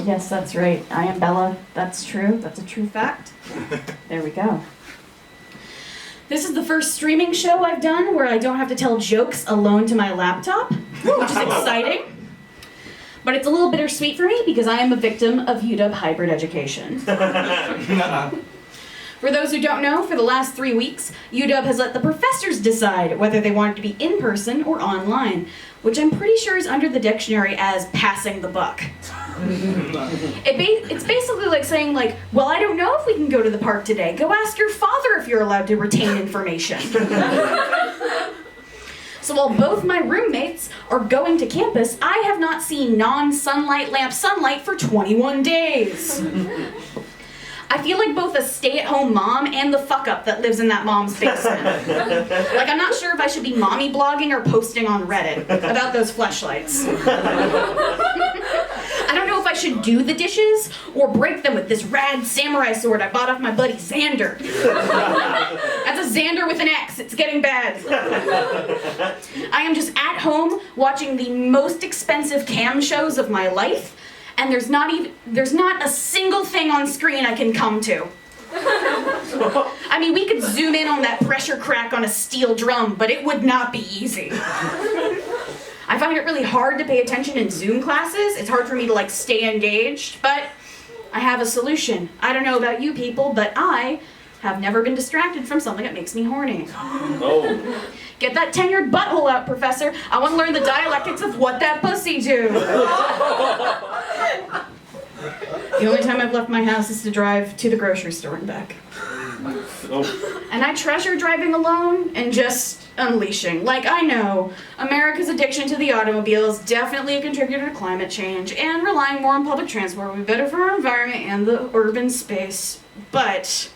Yes, that's right. I am Bella. That's true. That's a true fact. There we go. This is the first streaming show I've done where I don't have to tell jokes alone to my laptop, which is exciting. But it's a little bittersweet for me because I am a victim of UW hybrid education. For those who don't know, for the last 3 weeks, UW has let the professors decide whether they want it to be in person or online, which I'm pretty sure is under the dictionary as passing the buck. It's basically like saying, like, well, I don't know if we can go to the park today. Go ask your father if you're allowed to retain information. So while both my roommates are going to campus, I have not seen non-sunlight lamp sunlight for 21 days. I feel like both a stay-at-home mom and the fuck-up that lives in that mom's basement. Like, I'm not sure if I should be mommy blogging or posting on Reddit about those fleshlights. I don't know if I should do the dishes or break them with this rad samurai sword I bought off my buddy Xander. That's a Xander with an X. It's getting bad. I am just at home watching the most expensive cam shows of my life, and there's not a single thing on screen I can come to. I mean, we could zoom in on that pressure crack on a steel drum, but it would not be easy. I find it really hard to pay attention in Zoom classes. It's hard for me to, like, stay engaged, but I have a solution. I don't know about you people, but I have never been distracted from something that makes me horny. Oh. Get that tenured butthole out, Professor. I want to learn the dialectics of what that pussy do. The only time I've left my house is to drive to the grocery store and back. Oh. And I treasure driving alone and just unleashing. Like, I know, America's addiction to the automobile is definitely a contributor to climate change, and relying more on public transport would be better for our environment and the urban space, but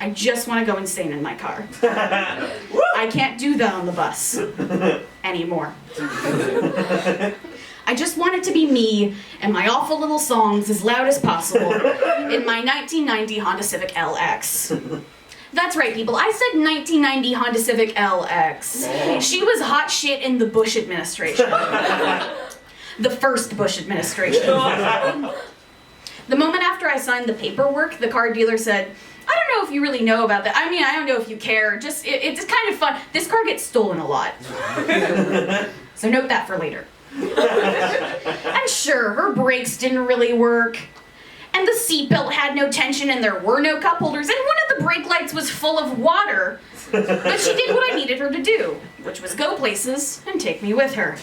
I just want to go insane in my car. I can't do that on the bus anymore. I just want it to be me and my awful little songs as loud as possible in my 1990 Honda Civic LX. That's right, people. I said 1990 Honda Civic LX. She was hot shit in the Bush administration. The first Bush administration. The moment after I signed the paperwork, the car dealer said, I don't know if you really know about that. I mean, I don't know if you care. Just, it's kind of fun. This car gets stolen a lot. So note that for later. And sure, her brakes didn't really work. And the seatbelt had no tension and there were no cup holders. And one of the brake lights was full of water. But she did what I needed her to do, which was go places and take me with her.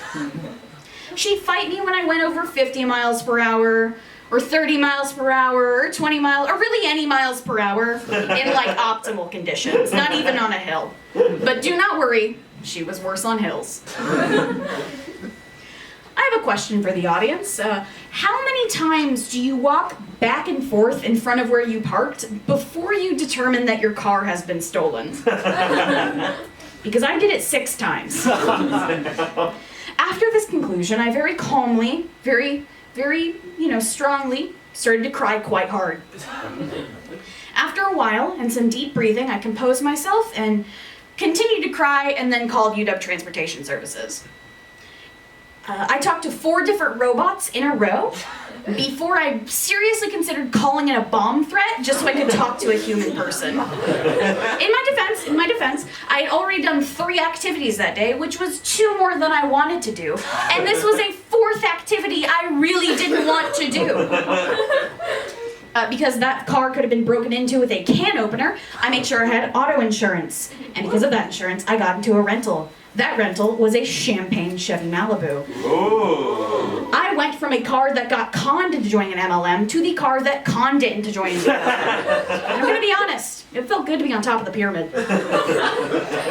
She'd fight me when I went over 50 miles per hour, or 30 miles per hour, or 20 miles, or really any miles per hour in, like, optimal conditions, not even on a hill. But do not worry, she was worse on hills. I have a question for the audience. How many times do you walk back and forth in front of where you parked before you determine that your car has been stolen? Because I did it 6 times. After this conclusion, I very calmly, very, strongly started to cry quite hard. After a while and some deep breathing, I composed myself and continued to cry and then called UW Transportation Services. I talked to 4 different robots in a row before I seriously considered calling in a bomb threat just so I could talk to a human person. In my defense, I had already done 3 activities that day, which was 2 more than I wanted to do. And this was a 4th activity I really didn't want to do. Because that car could have been broken into with a can opener, I made sure I had auto insurance. And because of that insurance, I got into a rental. That rental was a champagne Chevy Malibu. Ooh. I went from a car that got conned into joining an MLM to the car that conned it into joining an MLM. I'm gonna be honest, it felt good to be on top of the pyramid.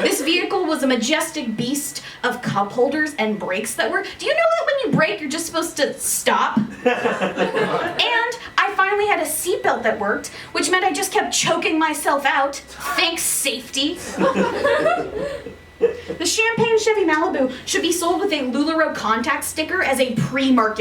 This vehicle was a majestic beast of cup holders and brakes that were, do you know that when you brake, you're just supposed to stop? And I finally had a seatbelt that worked, which meant I just kept choking myself out. Thanks, safety. The champagne Chevy Malibu should be sold with a LuLaRoe contact sticker as a pre-market